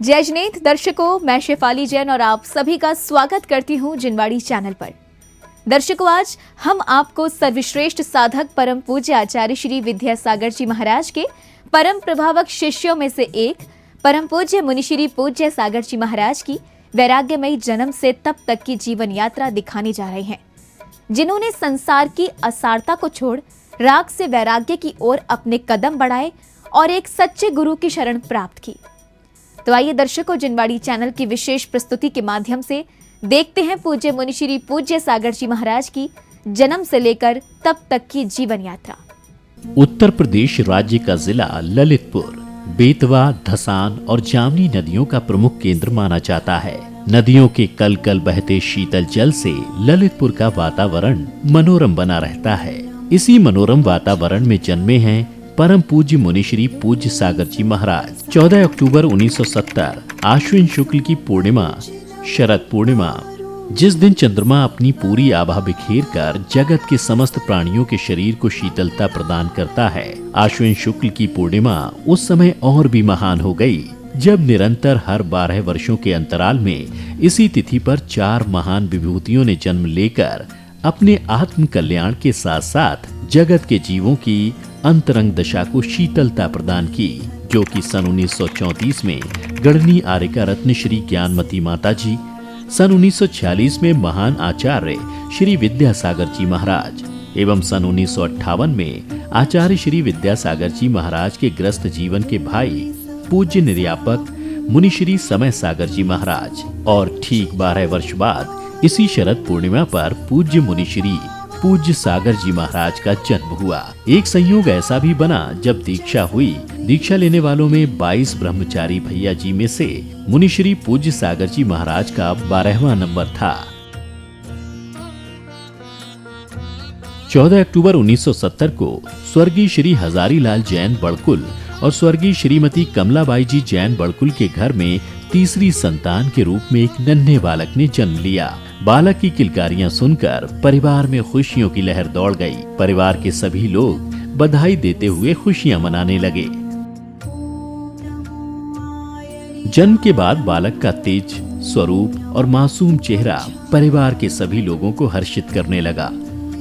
जय जनेत दर्शकों, मैं शेफाली जैन और आप सभी का स्वागत करती हूं जिनवाड़ी चैनल पर। दर्शकों, आज हम आपको सर्वश्रेष्ठ साधक परम पूज्य आचार्य श्री विद्यासागर जी महाराज के परम प्रभावक शिष्यों में से एक परम पूज्य मुनिश्री पूज्य सागर जी महाराज की वैराग्यमयी जन्म से तब तक की जीवन यात्रा दिखाने जा रहे हैं, जिन्होंने संसार की असारता को छोड़ राग से वैराग्य की ओर अपने कदम बढ़ाए और एक सच्चे गुरु की शरण प्राप्त की। तो आइए दर्शकों, जिनवाड़ी चैनल की विशेष प्रस्तुति के माध्यम से देखते हैं पूज्य मुनिश्री पूज्य सागर जी महाराज की जन्म से लेकर तब तक की जीवन यात्रा। उत्तर प्रदेश राज्य का जिला ललितपुर बेतवा, धसान और जामनी नदियों का प्रमुख केंद्र माना जाता है। नदियों के कल कल बहते शीतल जल से ललितपुर का वातावरण मनोरम बना रहता है। इसी मनोरम वातावरण में जन्मे हैं परम पूज्य मुनिश्री पूज्य सागर जी महाराज। 14 अक्टूबर 1970 आश्विन शुक्ल की पूर्णिमा, शरद पूर्णिमा, जिस दिन चंद्रमा अपनी पूरी आभा बिखेर कर जगत के समस्त प्राणियों के शरीर को शीतलता प्रदान करता है। आश्विन शुक्ल की पूर्णिमा उस समय और भी महान हो गई जब निरंतर हर 12 वर्षों के अंतराल में इसी तिथि पर 4 महान विभूतियों ने जन्म लेकर अपने आत्म कल्याण के साथ साथ जगत के जीवों की अंतरंग दशा को शीतलता प्रदान की, जो कि सन 1934 में गढ़नी आर्यका रत्न श्री ज्ञानमती माता जी, सन 1946 में महान आचार्य श्री विद्यासागर जी महाराज एवं सन 1958 में आचार्य श्री विद्यासागर जी महाराज के ग्रस्त जीवन के भाई पूज्य निर्यापक मुनिश्री समय सागर जी महाराज। और ठीक 12 वर्ष बाद इसी शरद पूर्णिमा पर पूज्य मुनिश्री पूज्य सागर जी महाराज का जन्म हुआ। एक संयोग ऐसा भी बना जब दीक्षा हुई। दीक्षा लेने वालों में 22 ब्रह्मचारी भैया जी में से मुनिश्री पूज्य सागर जी महाराज का 12वां नंबर था। 14 अक्टूबर 1970 को स्वर्गीय श्री हजारीलाल जैन बड़कुल और स्वर्गीय श्रीमती कमलाबाई जी जैन बड़कुल के घर में तीसरी संतान के रूप में एक नन्हे बालक ने जन्म लिया। बालक की किलकारियां सुनकर परिवार में खुशियों की लहर दौड़ गई। परिवार के सभी लोग बधाई देते हुए खुशियां मनाने लगे। जन्म के बाद बालक का तेज स्वरूप और मासूम चेहरा परिवार के सभी लोगों को हर्षित करने लगा।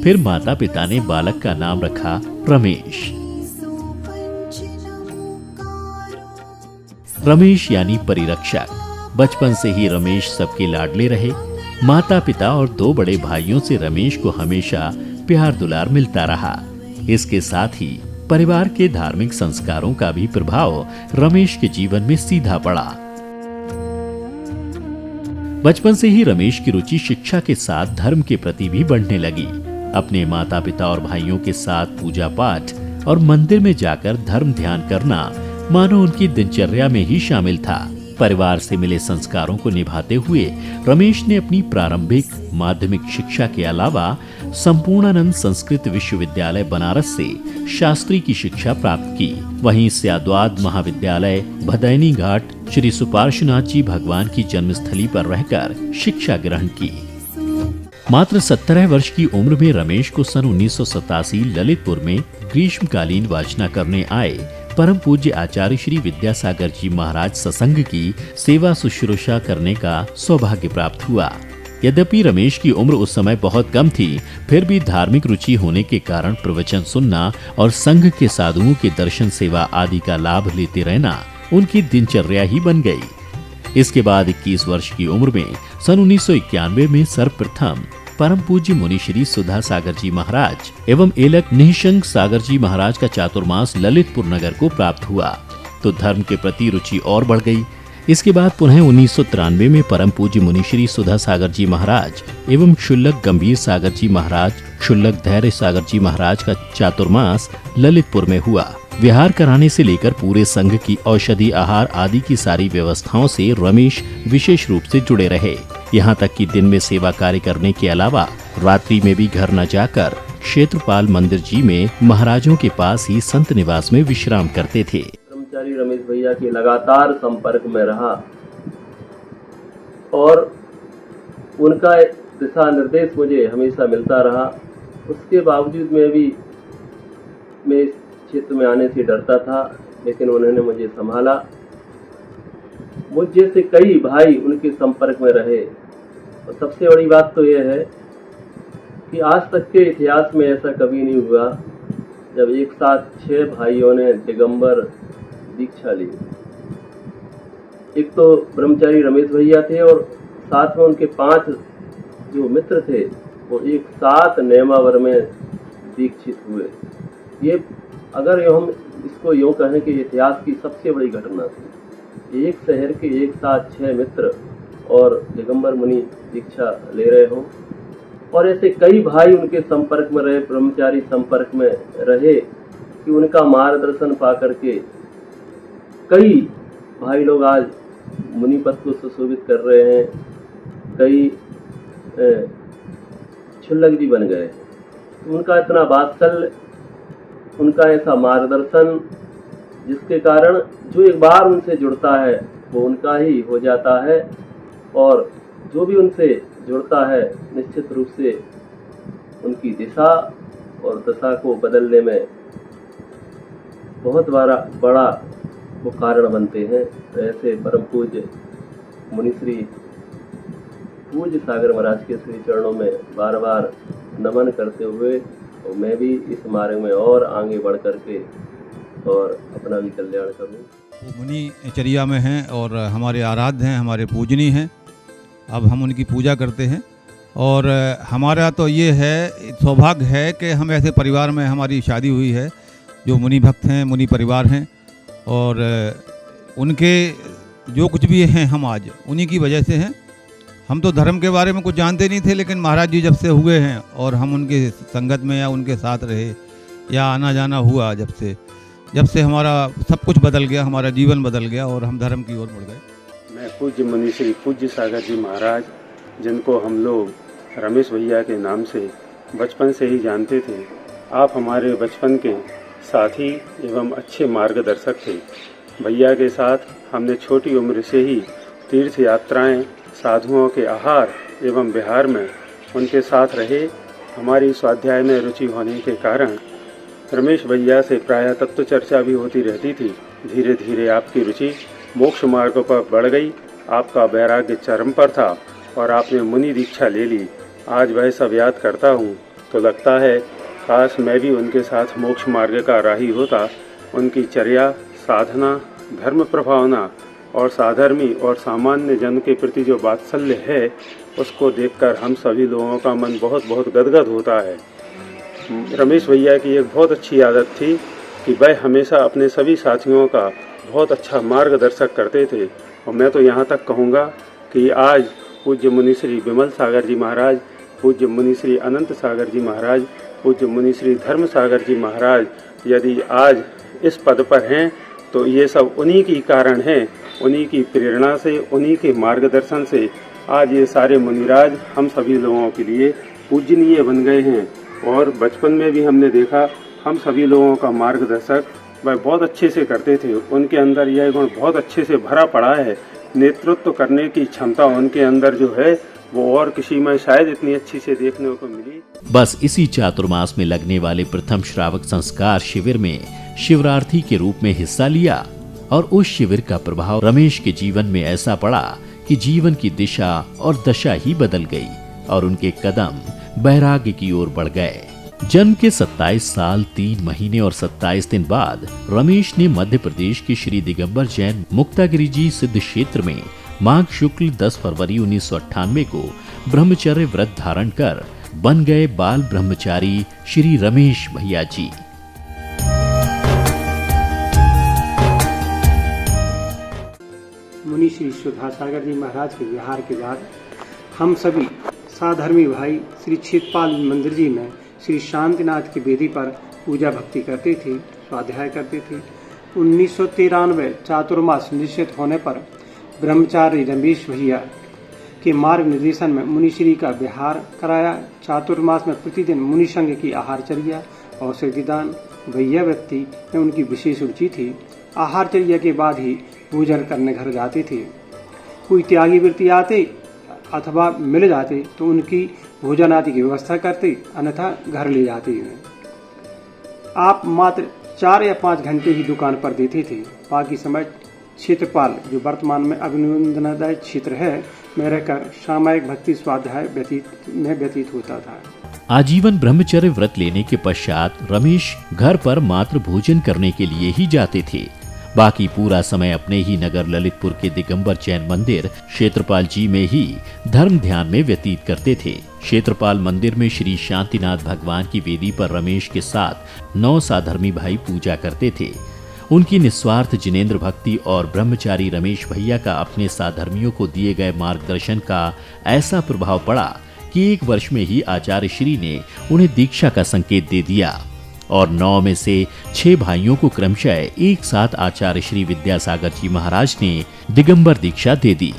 फिर माता पिता ने बालक का नाम रखा रमेश। रमेश यानी परिरक्षक। बचपन से ही रमेश सबके लाडले रहे। माता पिता और 2 बड़े भाइयों से रमेश को हमेशा प्यार दुलार मिलता रहा। इसके साथ ही परिवार के धार्मिक संस्कारों का भी प्रभाव रमेश के जीवन में सीधा पड़ा। बचपन से ही रमेश की रुचि शिक्षा के साथ धर्म के प्रति भी बढ़ने लगी। अपने माता पिता और भाइयों के साथ पूजा पाठ और मंदिर में जाकर धर्म ध्यान करना मानो उनकी दिनचर्या में ही शामिल था। परिवार से मिले संस्कारों को निभाते हुए रमेश ने अपनी प्रारंभिक माध्यमिक शिक्षा के अलावा संपूर्णानंद संस्कृत विश्वविद्यालय बनारस से शास्त्री की शिक्षा प्राप्त की। वहीं स्याद्वाद महाविद्यालय भदैनी घाट श्री सुपार्श्वनाथ जी भगवान की जन्मस्थली पर रहकर शिक्षा ग्रहण की। मात्र 17 वर्ष की उम्र में रमेश को सन 1987 ललितपुर में ग्रीष्मकालीन वाचना करने आए परम पूज्य आचार्य श्री विद्यासागर जी महाराज सत्संग की सेवा शुश्रूषा करने का सौभाग्य प्राप्त हुआ। यद्यपि रमेश की उम्र उस समय बहुत कम थी, फिर भी धार्मिक रुचि होने के कारण प्रवचन सुनना और संघ के साधुओं के दर्शन सेवा आदि का लाभ लेते रहना उनकी दिनचर्या ही बन गई। इसके बाद 21 वर्ष की उम्र में सन 1991 में सर्वप्रथम परम पूज्य मुनिश्री सुधा सागर जी महाराज एवं एलक निःशंक सागर जी महाराज का चातुर्मास ललितपुर नगर को प्राप्त हुआ, तो धर्म के प्रति रुचि और बढ़ गई। इसके बाद पुनः 1993 में परम पूज्य मुनिश्री सुधा सागर जी महाराज एवं क्षुल्लक गंभीर सागर जी महाराज, क्षुल्लक धैर्य सागर जी महाराज का चातुर्मास ललितपुर में हुआ। विहार कराने से लेकर पूरे संघ की औषधि आहार आदि की सारी व्यवस्थाओं से रमेश विशेष रूप से जुड़े रहे। यहाँ तक कि दिन में सेवा कार्य करने के अलावा रात्रि में भी घर न जाकर क्षेत्रपाल मंदिर जी में महाराजों के पास ही संत निवास में विश्राम करते थे। ब्रह्मचारी रमेश भैया के लगातार संपर्क में रहा और उनका दिशा निर्देश मुझे हमेशा मिलता रहा। उसके बावजूद मैं इस क्षेत्र में आने से डरता था, लेकिन उन्होंने मुझे संभाला। मुझ जैसे कई भाई उनके संपर्क में रहे। और सबसे बड़ी बात तो यह है कि आज तक के इतिहास में ऐसा कभी नहीं हुआ जब एक साथ 6 भाइयों ने दिगंबर दीक्षा ली। एक तो ब्रह्मचारी रमेश भैया थे और साथ में उनके 5 जो मित्र थे वो एक साथ नेमावर में दीक्षित हुए। ये अगर हम इसको यूँ कहें कि इतिहास की सबसे बड़ी घटना थी। एक शहर के एक साथ 6 मित्र और दिगंबर मुनि दीक्षा ले रहे हों और ऐसे कई भाई उनके संपर्क में रहे, ब्रह्मचारी संपर्क में रहे कि उनका मार्गदर्शन पा करके कई भाई लोग आज मुनि पद को सुशोभित कर रहे हैं, कई क्षुल्लक जी बन गए। तो उनका इतना वात्सल्य, उनका ऐसा मार्गदर्शन जिसके कारण जो एक बार उनसे जुड़ता है वो उनका ही हो जाता है और जो भी उनसे जुड़ता है निश्चित रूप से उनकी दिशा और दशा को बदलने में बहुत बड़ा वो कारण बनते हैं। तो ऐसे परम पूज्य मुनिश्री पूज्य सागर महाराज के श्री चरणों में बार बार नमन करते हुए और मैं भी इस मार्ग में और आगे बढ़ करके और अपना भी कल्याण करूं। वो मुनि चर्या में हैं और हमारे आराध्य हैं, हमारे पूजनीय हैं। अब हम उनकी पूजा करते हैं और हमारा तो ये है, सौभाग्य है कि हम ऐसे परिवार में हमारी शादी हुई है जो मुनि भक्त हैं, मुनि परिवार हैं और उनके जो कुछ भी हैं हम आज उन्हीं की वजह से हैं। हम तो धर्म के बारे में कुछ जानते नहीं थे, लेकिन महाराज जी जब से हुए हैं और हम उनके संगत में या उनके साथ रहे या आना जाना हुआ, जब से हमारा सब कुछ बदल गया, हमारा जीवन बदल गया और हम धर्म की ओर मुड़ गए। मैं पूज्य मुनिश्री पूज्य सागर जी महाराज, जिनको हम लोग रमेश भैया के नाम से बचपन से ही जानते थे, आप हमारे बचपन के साथी एवं अच्छे मार्गदर्शक थे। भैया के साथ हमने छोटी उम्र से ही तीर्थ यात्राएं, साधुओं के आहार एवं विहार में उनके साथ रहे। हमारी स्वाध्याय में रुचि होने के कारण रमेश भैया से प्रायः तत्व चर्चा भी होती रहती थी। धीरे धीरे आपकी रुचि मोक्ष मार्ग पर बढ़ गई, आपका वैराग्य चरम पर था और आपने मुनि दीक्षा ले ली। आज वह सब याद करता हूँ तो लगता है काश मैं भी उनके साथ मोक्ष मार्ग का राही होता। उनकी चर्या, साधना, धर्म प्रभावना और साधर्मी और सामान्य जन के प्रति जो वात्सल्य है उसको देखकर हम सभी लोगों का मन बहुत बहुत गदगद होता है। रमेश भैया की एक बहुत अच्छी आदत थी कि वह हमेशा अपने सभी साथियों का बहुत अच्छा मार्गदर्शक करते थे और मैं तो यहाँ तक कहूँगा कि आज पूज्य मुनिश्री विमल सागर जी महाराज, पूज्य मुनिश्री अनंत सागर जी महाराज, पूज्य मुनिश्री धर्म सागर जी महाराज यदि आज इस पद पर हैं तो ये सब उन्हीं की कारण हैं, उन्हीं की प्रेरणा से, उन्हीं के मार्गदर्शन से आज ये सारे मुनिराज हम सभी लोगों के लिए पूजनीय बन गए हैं। और बचपन में भी हमने देखा हम सभी लोगों का मार्गदर्शक वह बहुत अच्छे से करते थे। उनके अंदर यह गुण बहुत अच्छे से भरा पड़ा है। नेतृत्व करने की क्षमता उनके अंदर जो है वो और किसी में शायद इतनी अच्छी से देखने को मिली। बस इसी चातुर्मास में लगने वाले प्रथम श्रावक संस्कार शिविर में शिवरार्थी के रूप में हिस्सा लिया और उस शिविर का प्रभाव रमेश के जीवन में ऐसा पड़ा कि जीवन की दिशा और दशा ही बदल गई और उनके कदम वैराग्य की ओर बढ़ गए। जन्म के 27 साल 3 महीने और 27 दिन बाद रमेश ने मध्य प्रदेश के श्री दिगंबर जैन मुक्तागिरी जी सिद्ध क्षेत्र में माघ शुक्ल 10 फरवरी 1998 को ब्रह्मचर्य व्रत धारण कर बन गए बाल ब्रह्मचारी श्री रमेश भैया जी। मुनि श्री सुधा सागर जी महाराज के विहार के बाद हम सभी साधर्मी भाई श्री क्षेत्रपाल मंदिर जी में श्री शांतिनाथ की वेदी पर पूजा भक्ति करते थे, स्वाध्याय करते थे। 1993 चातुर्मास निश्चित होने पर ब्रह्मचारी रमेश भैया के मार्ग निर्देशन में मुनिश्री का विहार कराया। चातुर्मास में प्रतिदिन मुनि संघ की आहारचर्या और सिद्धिदान भैया व्यक्ति में उनकी विशेष रुचि थी। आहारचर्या के बाद ही भोजन करने घर जाते थे। कोई त्यागी व्यक्ति आते अथवा मिल जाते तो उनकी भोजन आदि की व्यवस्था करते, अन्यथा घर ले जाते। आप मात्र 4 या 5 घंटे ही दुकान पर देते थे, बाकी समय क्षेत्रपाल, जो वर्तमान में अभिनंदनादायक क्षेत्र है, में रहकर सामायिक भक्ति स्वाध्याय व्यतीत होता था। आजीवन ब्रह्मचर्य व्रत लेने के पश्चात रमेश घर पर मात्र भोजन करने के लिए ही जाते थे। बाकी पूरा समय अपने ही नगर ललितपुर के दिगंबर जैन मंदिर क्षेत्रपाल जी में ही धर्म ध्यान में व्यतीत करते थे। क्षेत्रपाल मंदिर में श्री शांतिनाथ भगवान की वेदी पर रमेश के साथ 9 साधर्मी भाई पूजा करते थे। उनकी निस्वार्थ जिनेंद्र भक्ति और ब्रह्मचारी रमेश भैया का अपने साधर्मियों को दिए गए मार्गदर्शन का ऐसा प्रभाव पड़ा कि 1 वर्ष में ही आचार्य श्री ने उन्हें दीक्षा का संकेत दे दिया और 9 में से 6 भाइयों को क्रमशः एक साथ आचार्य श्री विद्यासागर जी महाराज ने दिगंबर दीक्षा दे दी।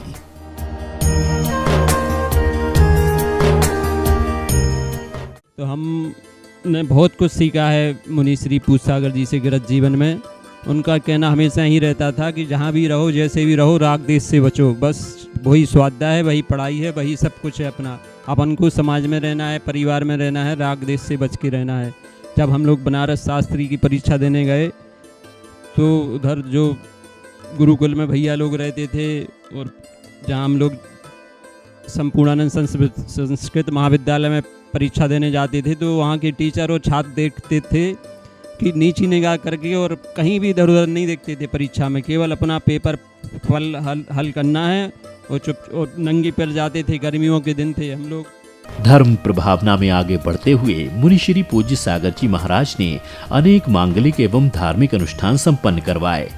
तो हमने बहुत कुछ सीखा है मुनि श्री पूज्य सागर जी से गृहस्थ जीवन में। उनका कहना हमेशा ही रहता था कि जहाँ भी रहो, जैसे भी रहो, राग देश से बचो। बस वही स्वाध्याय है, वही पढ़ाई है, वही सब कुछ है। अपना अपन को समाज में रहना है, परिवार में रहना है, राग देश से बच के रहना है। जब हम लोग बनारस शास्त्री की परीक्षा देने गए तो उधर जो गुरुकुल में भैया लोग रहते थे और जहाँ हम लोग संपूर्णानंद संस्कृत महाविद्यालय में परीक्षा देने जाते थे, तो वहाँ के टीचर और छात्र देखते थे कि नीची निगाह करके और कहीं भी इधर उधर नहीं देखते थे परीक्षा में। केवल अपना पेपर हल करना है और चुप और नंगे पैर जाते थे। गर्मियों के दिन थे हम लोग। धर्म प्रभावना में आगे बढ़ते हुए मुनि श्री पूज्य सागर जी महाराज ने अनेक मांगलिक एवं धार्मिक अनुष्ठान संपन्न करवाए,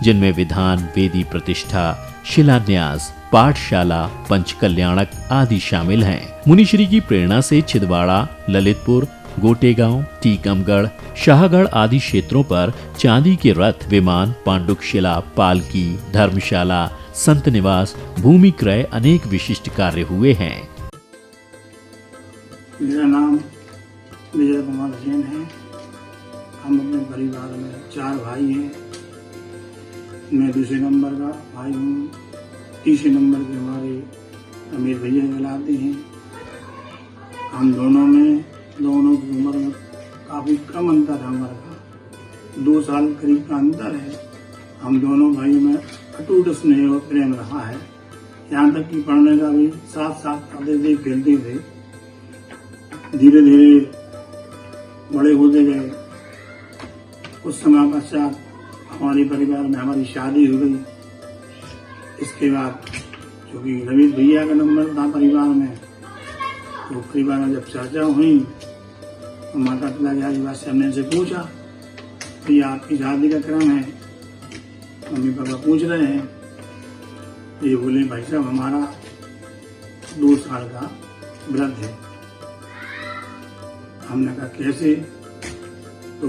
जिनमें विधान, वेदी प्रतिष्ठा, शिलान्यास, पाठशाला, पंचकल्याणक आदि शामिल हैं। मुनि श्री की प्रेरणा से छिंदवाड़ा, ललितपुर, गोटेगांव, टीकमगढ़, शाहगढ़ आदि क्षेत्रों पर चांदी के रथ, विमान, पांडुकशिला, पालकी, धर्मशाला, संत निवास, भूमि क्रय अनेक विशिष्ट कार्य हुए हैं। मेरा नाम विजय कुमार जैन है। हम अपने परिवार में 4 भाई हैं। मैं दूसरे नंबर का भाई हूँ। तीसरे नंबर के हमारे रमेश भैया कहलाते हैं। हम दोनों की उम्र में काफ़ी कम अंतर है। हमारे का 2 साल करीब का अंतर है। हम दोनों भाइयों में अटूट स्नेह और प्रेम रहा है। यहाँ तक कि पढ़ने का भी साथ पढ़ते थे, खेलते थे। धीरे धीरे बड़े होते गए। कुछ समय पश्चात हमारे परिवार में हमारी शादी हो गई। इसके बाद चूँकि रमेश भैया का नंबर था परिवार में, तो परिवार में जब चर्चा हुई तो माता पिता के आदिवासी से हमने से पूछा, भैया आपकी शादी का क्रम है? मम्मी पापा पूछ रहे हैं। ये बोले, भाई साहब हमारा 2 साल का व्रत है। हमने कहा कैसे? तो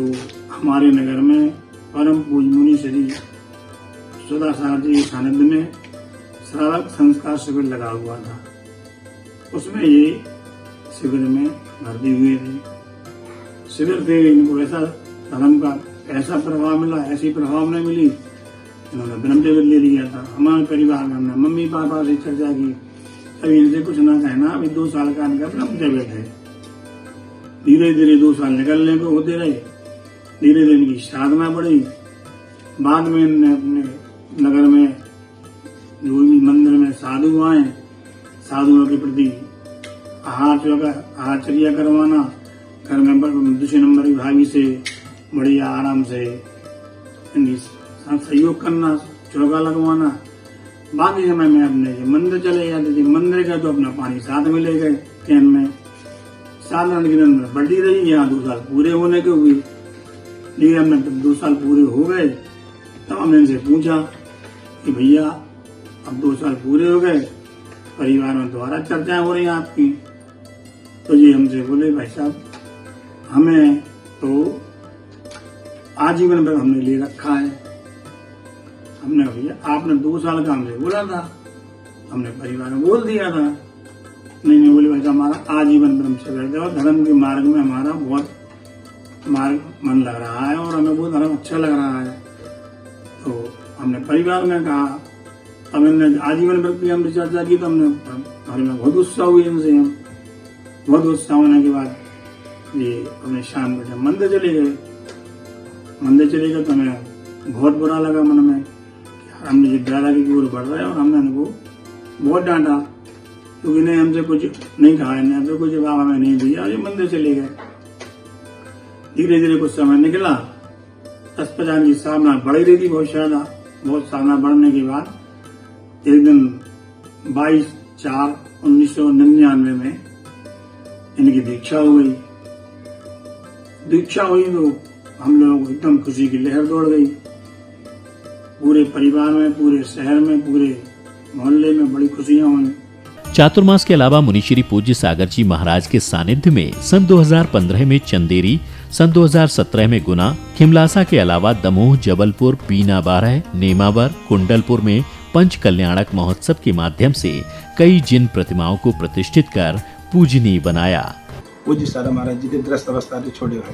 हमारे नगर में परम पूज्य मुनि श्री सदासागर जी के सानिध्य में श्रावक संस्कार शिविर लगा हुआ था। उसमें ये शिविर में भर्ती हुए थे। शिविर से इनको ऐसा धर्म का ऐसा प्रभाव मिला, ऐसी प्रभाव नहीं मिली, इन्होंने ब्रह्मचर्य ले लिया था। हमारे परिवार में हमने मम्मी पापा से चर्चा की, अभी इनसे कुछ ना कहना, अभी 2 साल का इनका ब्रह्मचर्य है। धीरे धीरे 2 साल निकलने को होते रहे। धीरे धीरे इनकी साधना बढ़ी। बाद में इन्होंने अपने नगर में जो भी मंदिर में साधु आए, साधुओं के प्रति आहारचर्या करवाना, घर में दूसरे नंबर की भाभी से बढ़िया आराम से इनकी सहयोग करना, चौका लगवाना। बाकी समय में अपने मंदिर चले जाते थे। मंदिर का तो अपना पानी साथ में ले गए कैन में। साधारण के अंदर बढ़ती रही। यहाँ 2 साल पूरे होने के हुए। धीरे हमने 2 साल पूरे हो गए, तब हमने इनसे पूछा कि भैया अब 2 साल पूरे हो गए, परिवार में दोबारा चर्चाएं हो रही हैं आपकी। तो ये हमसे बोले, भाई साहब हमें तो आजीवन पर हमने ले रखा है। हमने भैया आपने 2 साल का हमसे बोला था, हमने परिवार में बोल दिया था। नहीं बोले, भाई हमारा आजीवन ब्रह्मचर्य और धर्म के मार्ग में हमारा बहुत मन लग रहा है और हमें बहुत धर्म अच्छा लग रहा है। तो हमने परिवार में कहा, अब हमने आजीवन व्रत की हमने चर्चा की, तो हमने बहुत उत्साह हुई इनसे। हम बहुत उत्साह होने के बाद ये अपने शाम को जब मंदिर चले गए तो हमें बहुत बुरा लगा मन में कि हमने जिद डाला कि वो बढ़ रहा है और हमने उनको बहुत डांटा, क्योंकि इन्हें हमसे कुछ नहीं कहा, इन्हें हमसे कुछ जवाब हमें नहीं दिया और ये मंदिर चले गए। धीरे धीरे कुछ समय निकला, 10-50 की सामना बढ़ रही थी बहुत ज्यादा। बहुत सामना बढ़ने के बाद एक दिन 22/4/1999 में इनकी दीक्षा हो गई। दीक्षा हुई तो हम लोगों को एकदम खुशी की लहर दौड़ गई। पूरे परिवार में, पूरे शहर में, पूरे मोहल्ले में बड़ी खुशियां हुई। चातुर्मास के अलावा मुनिश्री पूज्य सागर जी महाराज के सानिध्य में सन 2015 में चंदेरी, सन 2017 में गुना, खिमलासा के अलावा दमोह, जबलपुर, बीना, बारह, नेमावर, कुंडलपुर में पंच कल्याणक महोत्सव के माध्यम से कई जिन प्रतिमाओं को प्रतिष्ठित कर पूजनीय बनाया। पूज्य सागर महाराज जी के दृष्ट अवस्था के छोटे भाई,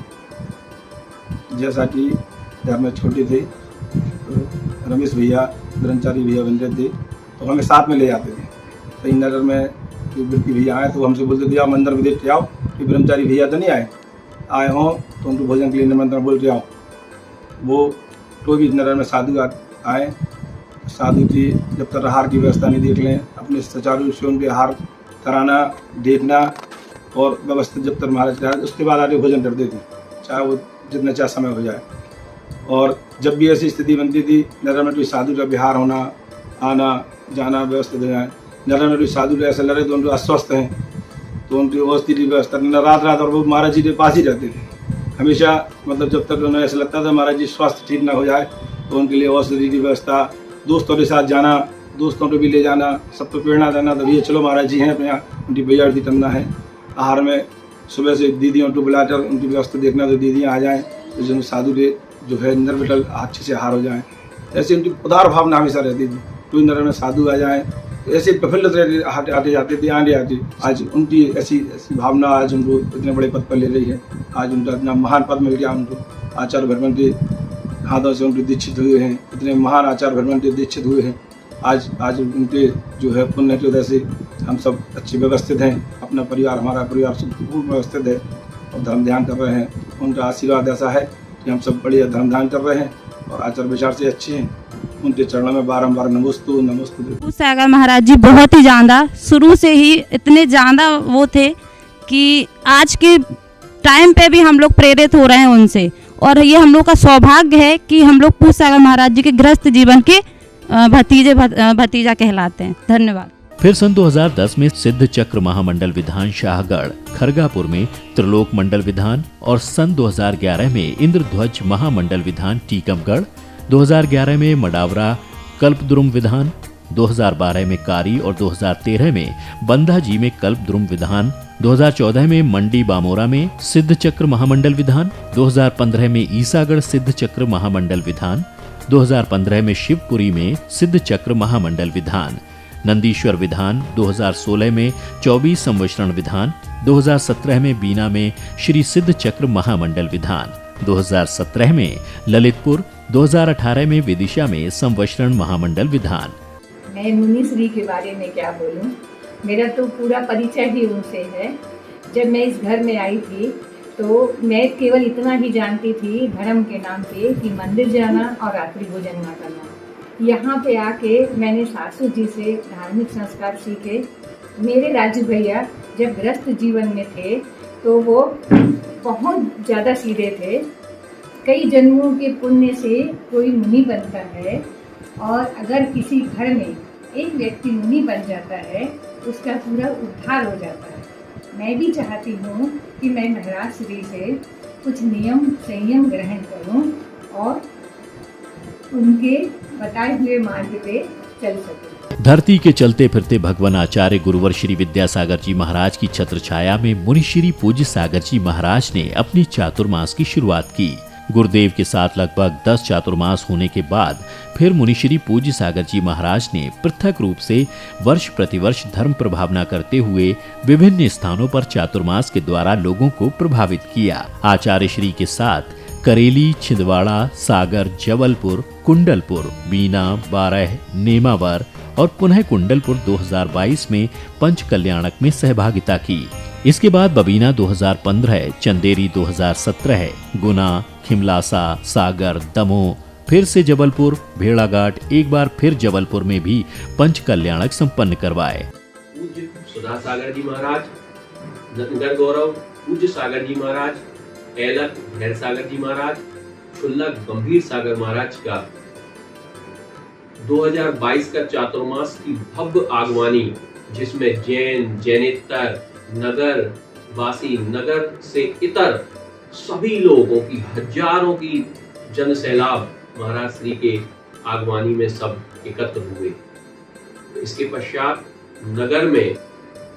जैसा कि जब मैं छोटे थे तो रमेश भैया, ब्रह्मचारी भैया बन रहे थे तो हमें साथ में ले जाते थे। कहीं नगर में वृत्ति भैया आए तो हमसे बोलते थे आप मंदिर में देख के आओ कि ब्रह्मचारी भैया तो नहीं आए हों तो उनको भोजन के लिए निमंत्रण बोल के आओ। वो तो भी नगर में साधु आए, साधु जी जब तक आहार की व्यवस्था नहीं देख लें, अपने सुचारू रूप से उनके आहार कराना, देखना और व्यवस्थित जब तक महाराज रहा उसके बाद आगे भोजन करते थे, चाहे वो जितना चाहे समय हो जाए। और जब भी ऐसी स्थिति बनती थी नगर में कोई साधु का विहार होना, आना जाना व्यवस्थित हो जाए, नगर में कोई साधु ऐसे लड़े तो उनको अस्वस्थ हैं तो उनकी औषधि की व्यवस्था रात और वो महाराज जी के पास ही रहते थे हमेशा। मतलब जब तक उन्हें ऐसा लगता था महाराज जी स्वास्थ्य ठीक ना हो जाए तो उनके लिए औषधि की व्यवस्था, दोस्तों के साथ जाना, दोस्तों को भी ले जाना, सबको प्रेरणा देना, तो भैया चलो महाराज जी हैं अपने यहाँ, उनकी भैया करना है। आहार में सुबह से दीदियों को बुलाकर उनकी व्यवस्था देखना, तो दीदियाँ आ जाएँ तो जो साधु के जो है निर्विकल अच्छे से आहार हो जाएँ। ऐसे उनकी उदार भावना हमेशा रहती थी। कोई नगर में साधु आ जाएँ ऐसे प्रफुल्लित आते जाते थे, आगे आते। आज उनकी ऐसी भावना आज उनको इतने बड़े पद पर ले रही है। आज उनका इतना महान पद मिल गया उनको, आचार्य भगवान के हाथों से उनके दीक्षित हुए हैं, इतने महान आचार्य भगवान के दीक्षित हुए हैं। आज उनके जो है पुण्य की वजह से हम सब अच्छे व्यवस्थित हैं, अपना परिवार, हमारा परिवार सब पूर्ण व्यवस्थित है और धर्म ध्यान कर रहे हैं। उनका आशीर्वाद ऐसा है कि हम सब बढ़िया धर्म ध्यान कर रहे हैं और आचार विचार से अच्छे हैं। उनके चरणों में बारंबार नमोस्तु नमोस्तु। सागर महाराज जी बहुत ही ज़्यादा शुरू से ही इतने ज़्यादा वो थे कि आज के टाइम पे भी हम लोग प्रेरित हो रहे हैं उनसे, और ये हम लोग का सौभाग्य है कि हम लोग पूज्य सागर महाराज जी के गृहस्थ जीवन के भतीजा कहलाते हैं। धन्यवाद। फिर सन 2010 में सिद्ध चक्र महामंडल विधान शाहगढ़, खरगापुर में त्रिलोक मंडल विधान और सन 2011 में इंद्रध्वज महामंडल विधान टीकमगढ़, 2011 में मडावरा कल्पद्रुम विधान, 2012 में कारी और 2013 में बंधा जी में कल्पद्रुम विधान, 2014 में मंडी बामोरा में सिद्ध चक्र महामंडल विधान, 2015 में ईसागढ़ सिद्ध चक्र महामंडल विधान, 2015 में शिवपुरी में सिद्ध चक्र महामंडल विधान, नंदीश्वर विधान, 2016 में 24 संवत्सरण विधान, 2017 में बीना में श्री सिद्ध चक्र महामंडल विधान, 2017 में ललितपुर, 2018 में विदिशा में संवत्सरण महामंडल विधान। मैं मुनिश्री के बारे में क्या बोलूं, मेरा तो पूरा परिचय ही उनसे है। जब मैं इस घर में आई थी तो मैं केवल इतना ही जानती थी धर्म के नाम पे कि मंदिर जाना और रात्रि भोजन ना करना। यहाँ पे आके मैंने सासू जी से धार्मिक संस्कार सीखे। मेरे राजू भैया जब गृहस्थ जीवन में थे तो वो बहुत ज़्यादा सीधे थे। कई जन्मों के पुण्य से कोई मुनि बनता है, और अगर किसी घर में एक व्यक्ति मुनि बन जाता है उसका पूरा उद्धार हो जाता है। मैं भी चाहती हूँ कि मैं महाराज श्री से कुछ नियम संयम ग्रहण करूँ और उनके बताए हुए मार्ग पे चल सकूं। धरती के चलते फिरते भगवान आचार्य गुरुवर श्री विद्यासागर जी महाराज की छत्र छाया में मुनिश्री पूज्य सागर जी महाराज ने अपनी चातुर्मास की शुरुआत की। गुरुदेव के साथ लगभग 10 चातुर्मास होने के बाद फिर मुनिश्री पूज्य सागर जी महाराज ने पृथक रूप से वर्ष प्रतिवर्ष धर्म प्रभावना करते हुए विभिन्न स्थानों पर चातुर्मास के द्वारा लोगों को प्रभावित किया। आचार्य श्री के साथ करेली, छिंदवाड़ा, सागर, जबलपुर, कुंडलपुर, बीना, बारह, नेमावर और पुनः कुंडलपुर 2022 में पंच कल्याणक में सहभागिता की। इसके बाद बबीना 2015, चंदेरी 2017, गुना, खिमलासा, सागर, दमोह, फिर से जबलपुर, भेड़ाघाट, एक बार फिर जबलपुर में भी पंच कल्याणक संपन्न करवाए। पूज्य सुधा सागर जी महाराज, नगर गौरव पूज्य सागर जी महाराज, ऐलक धैर्य सागर जी महाराज, क्षुल्लक गंभीर सागर महाराज का 2022 का चातुर्मास की भव्य आगवानी, जिसमें जैन, जैनेतर, नगर वासी, नगर से इतर सभी लोगों की हजारों की जन सैलाब महाराज श्री के आगवानी में सब एकत्र हुए। इसके पश्चात नगर में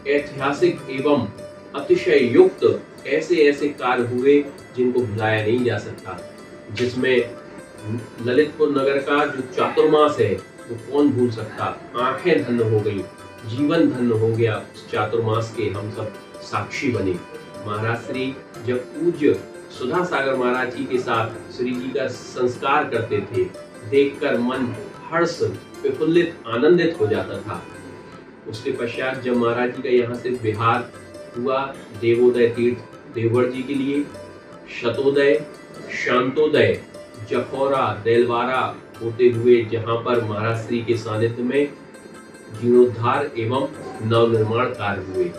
ऐतिहासिक एवं अतिशय युक्त ऐसे कार्य हुए जिनको भुलाया नहीं जा सकता, जिसमें ललितपुर नगर का जो चातुर्मास है वो कौन भूल सकता। आंखें धन्य हो गई, जीवन धन्य हो गया। उस चातुर्मास के हम सब साक्षी बने। महाराज श्री जब पूज्य सुधा सागर महाराज जी के साथ श्री जी का संस्कार करते थे, देखकर मन हर्ष, विफुल्लित, आनंदित हो जाता था। उसके पश्चात जब महाराज जी का यहाँ से विहार हुआ देवोदय तीर्थ देवगढ़ जी के लिए, शतोदय, शांतोदय, जखौरा, देलवारा होते हुए जहाँ पर महाराज श्री के सानिध्य में जीर्णोद्धार एवं नवनिर्माण कार्य हुए।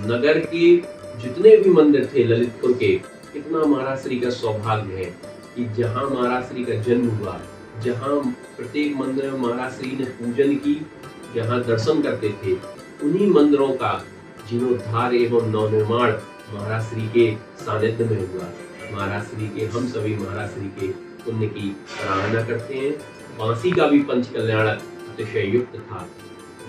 नगर के जितने भी मंदिर थे ललितपुर के, कितना महाराज श्री का सौभाग्य है कि जहाँ महाराज श्री का जन्म हुआ, जहाँ प्रत्येक मंदिर में महाराज श्री ने पूजन की, जहाँ दर्शन करते थे, उन्हीं मंदिरों का जीर्णोद्धार एवं नवनिर्माण महाराज श्री के सानिध्य में हुआ। महाराज श्री के हम सभी महाराज श्री के पुण्य की सराहना करते हैं। बांसी का भी पंच कल्याणक अतिशय युक्त था।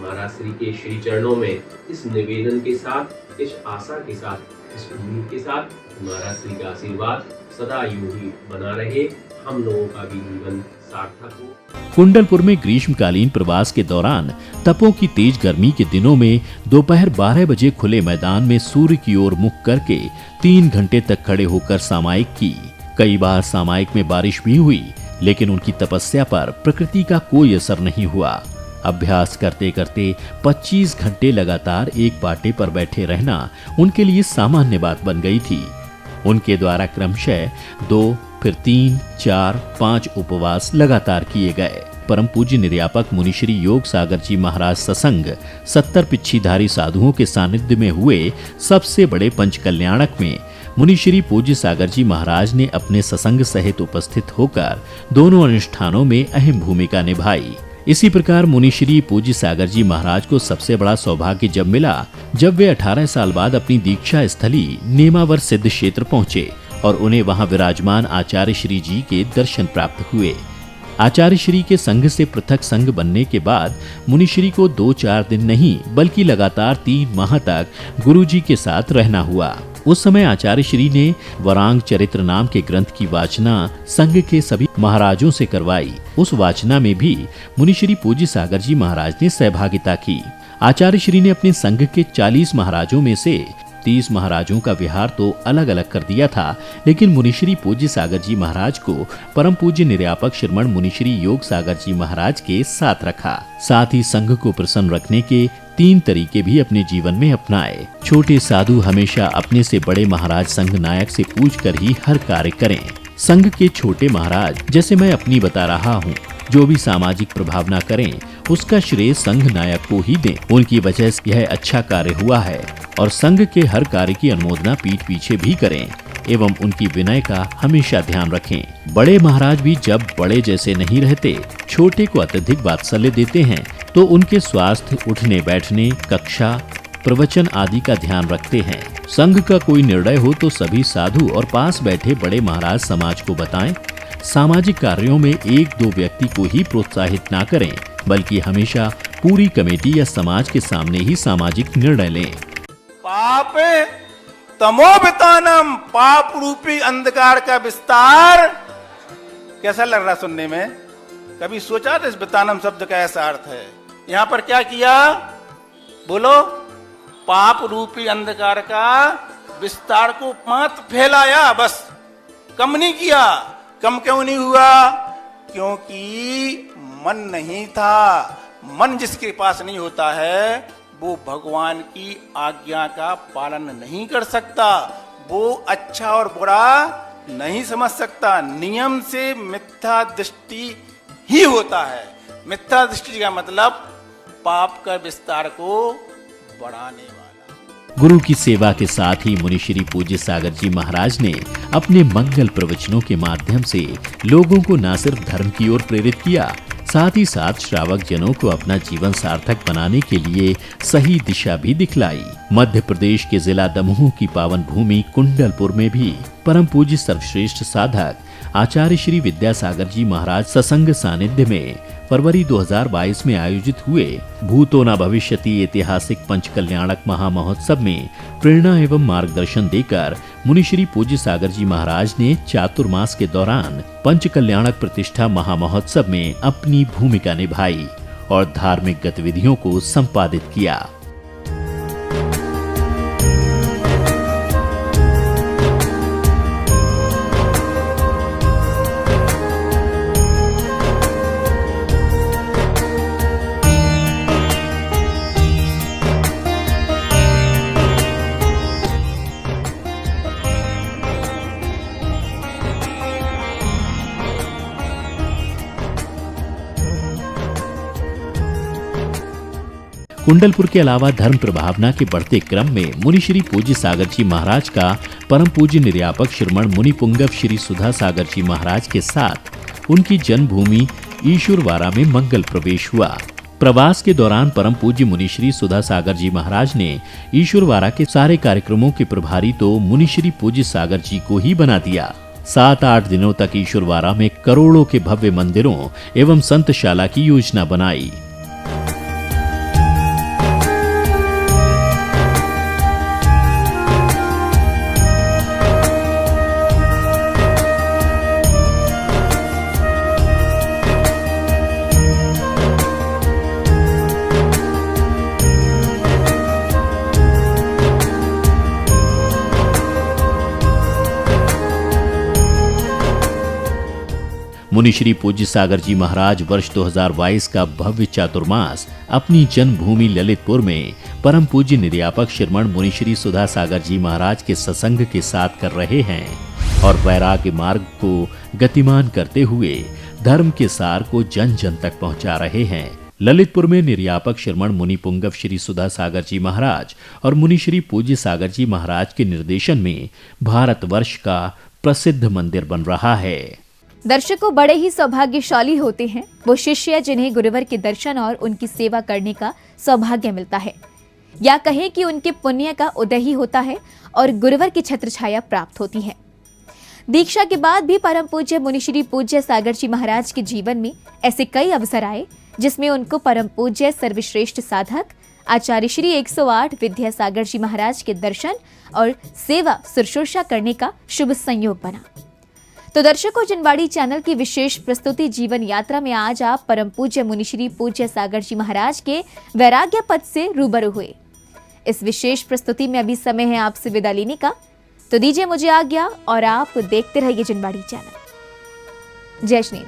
महाराज श्री के श्री चरणों में इस निवेदन के साथ, इस आशा के साथ, इस उम्मीद के साथ महाराज श्री का आशीर्वाद सदा यूं ही बना रहे, हम लोगों का भी जीवन सार्थक हो। कुंडलपुर में ग्रीष्मकालीन प्रवास के दौरान तपों की तेज गर्मी के दिनों में दोपहर 12 बजे खुले मैदान में सूर्य की ओर मुख करके 3 घंटे तक खड़े होकर सामायिक की। कई बार सामायिक में बारिश भी हुई, लेकिन उनकी तपस्या पर प्रकृति का कोई असर नहीं हुआ। अभ्यास करते करते 25 घंटे लगातार एक पाटे पर बैठे रहना उनके लिए सामान्य बात बन गई थी। उनके द्वारा क्रमशः 2, फिर 3, 4, 5 उपवास लगातार किए गए। परम पूज्य निर्यापक मुनिश्री योग सागर जी महाराज ससंग 70 पिच्छीधारी साधुओं के सानिध्य में हुए सबसे बड़े पंच कल्याणक में मुनिश्री पूज्य सागर जी महाराज ने अपने ससंग सहित उपस्थित होकर दोनों अनुष्ठानों में अहम भूमिका निभाई। इसी प्रकार मुनिश्री पूज्य सागर जी महाराज को सबसे बड़ा सौभाग्य जब मिला जब वे 18 साल बाद अपनी दीक्षा स्थली नेमावर सिद्ध क्षेत्र पहुंचे और उन्हें वहां विराजमान आचार्य श्री जी के दर्शन प्राप्त हुए। आचार्य श्री के संघ से पृथक संघ बनने के बाद मुनिश्री को 2-4 दिन नहीं बल्कि लगातार 3 माह तक गुरु जी के साथ रहना हुआ। उस समय आचार्य श्री ने वरांग चरित्र नाम के ग्रंथ की वाचना संघ के सभी महाराजों से करवाई। उस वाचना में भी मुनिश्री पूज्य सागर जी महाराज ने सहभागिता की। आचार्य श्री ने अपने संघ के 40 महाराजों में से 30 महाराजों का विहार तो अलग अलग कर दिया था, लेकिन मुनिश्री पूज्य सागर जी महाराज को परम पूज्य निर्यापक श्रीमण मुनिश्री योग सागर जी महाराज के साथ रखा। साथ ही संघ को प्रसन्न रखने के 3 तरीके भी अपने जीवन में अपनाए। छोटे साधु हमेशा अपने से बड़े महाराज संघ नायक से पूछकर ही हर कार्य करें। संघ के छोटे महाराज, जैसे मैं अपनी बता रहा हूँ, जो भी सामाजिक प्रभावना करें उसका श्रेय संघ नायक को ही दें। उनकी वजह से यह अच्छा कार्य हुआ है और संघ के हर कार्य की अनुमोदना पीठ पीछे भी करें एवं उनकी विनय का हमेशा ध्यान रखें। बड़े महाराज भी जब बड़े जैसे नहीं रहते, छोटे को अत्यधिक वात्सल्य देते हैं तो उनके स्वास्थ्य, उठने बैठने, कक्षा, प्रवचन आदि का ध्यान रखते हैं। संघ का कोई निर्णय हो तो सभी साधु और पास बैठे बड़े महाराज समाज को बताएं। सामाजिक कार्यों में 1-2 व्यक्ति को ही प्रोत्साहित ना करें, बल्कि हमेशा पूरी कमेटी या समाज के सामने ही सामाजिक निर्णय लें। पाप तमोबितानम, पाप रूपी अंधकार का विस्तार। कैसा लग रहा सुनने में? कभी सोचा था इस बितानम शब्द का ऐसा अर्थ है? यहाँ पर क्या किया बोलो? पाप रूपी अंधकार का विस्तार को मात्र फैलाया, बस कम नहीं किया। कम क्यों नहीं हुआ? क्योंकि मन नहीं था। मन जिसके पास नहीं होता है वो भगवान की आज्ञा का पालन नहीं कर सकता। वो अच्छा और बुरा नहीं समझ सकता। नियम से मिथ्या दृष्टि ही होता है। मिथ्या दृष्टि का मतलब पाप का विस्तार को बढ़ाने वाला। गुरु की सेवा के साथ ही मुनि श्री पूज्य सागर जी महाराज ने अपने मंगल प्रवचनों के माध्यम से लोगों को न सिर्फ धर्म की ओर प्रेरित किया, साथ ही साथ श्रावक जनों को अपना जीवन सार्थक बनाने के लिए सही दिशा भी दिखलाई। मध्य प्रदेश के जिला दमोह की पावन भूमि कुंडलपुर में भी परम पूज्य सर्वश्रेष्ठ साधक आचार्य श्री विद्यासागर जी महाराज सत्संग सानिध्य में फरवरी 2022 में आयोजित हुए भूतो न भविष्यति ऐतिहासिक पंचकल्याणक महामहोत्सव में प्रेरणा एवं मार्गदर्शन देकर मुनि श्री पूज्य सागर जी महाराज ने चातुर्मास के दौरान पंचकल्याणक प्रतिष्ठा महामहोत्सव में अपनी भूमिका निभाई और धार्मिक गतिविधियों को संपादित किया। कुंडलपुर के अलावा धर्म प्रभावना के बढ़ते क्रम में मुनि श्री पूज्य सागर जी महाराज का परम पूज्य निर्यापक श्रमण मुनि पुंगव श्री सुधा सागर जी महाराज के साथ उनकी जन्मभूमि ईश्वरवारा में मंगल प्रवेश हुआ। प्रवास के दौरान परम पूज्य मुनि श्री सुधा सागर जी महाराज ने ईश्वरवारा के सारे कार्यक्रमों के प्रभारी तो मुनि श्री पूज्य सागर जी को ही बना दिया। 7-8 दिनों तक ईश्वरवारा में करोड़ों के भव्य मंदिरों एवं संतशाला की योजना बनाई। मुनि श्री पूज्य सागर जी महाराज वर्ष 2022 का भव्य चातुर्मास अपनी जन्मभूमि ललितपुर में परम पूज्य निर्यापक श्रमण मुनि श्री सुधा सागर जी महाराज के सत्संग के साथ कर रहे हैं और वैराग्य मार्ग को गतिमान करते हुए धर्म के सार को जन जन तक पहुंचा रहे हैं। ललितपुर में निर्यापक श्रमण मुनि पुंगव श्री सुधा सागर जी महाराज और मुनि श्री पूज्य सागर जी महाराज के निर्देशन में भारतवर्ष का प्रसिद्ध मंदिर बन रहा है। दर्शकों, बड़े ही सौभाग्यशाली होते हैं वो शिष्य जिन्हें गुरुवर के दर्शन और उनकी सेवा करने का सौभाग्य मिलता है, या कहें कि उनके पुण्य का उदय ही होता है और गुरुवर की छत्र छाया प्राप्त होती है। दीक्षा के बाद भी परम पूज्य मुनि श्री पूज्य सागर जी महाराज के जीवन में ऐसे कई अवसर आए जिसमें उनको परम पूज्य सर्वश्रेष्ठ साधक आचार्य श्री 108 विद्यासागर जी महाराज के दर्शन और सेवा शुश्रूषा करने का शुभ संयोग बना। तो दर्शकों, जिनवाड़ी चैनल की विशेष प्रस्तुति जीवन यात्रा में आज आप परम पूज्य मुनि श्री पूज्य सागर जी महाराज के वैराग्य पद से रूबरू हुए। इस विशेष प्रस्तुति में अभी समय है आपसे विदा लेने का, तो दीजिए मुझे आज्ञा और आप देखते रहिए जिनवाड़ी चैनल। जय श्री।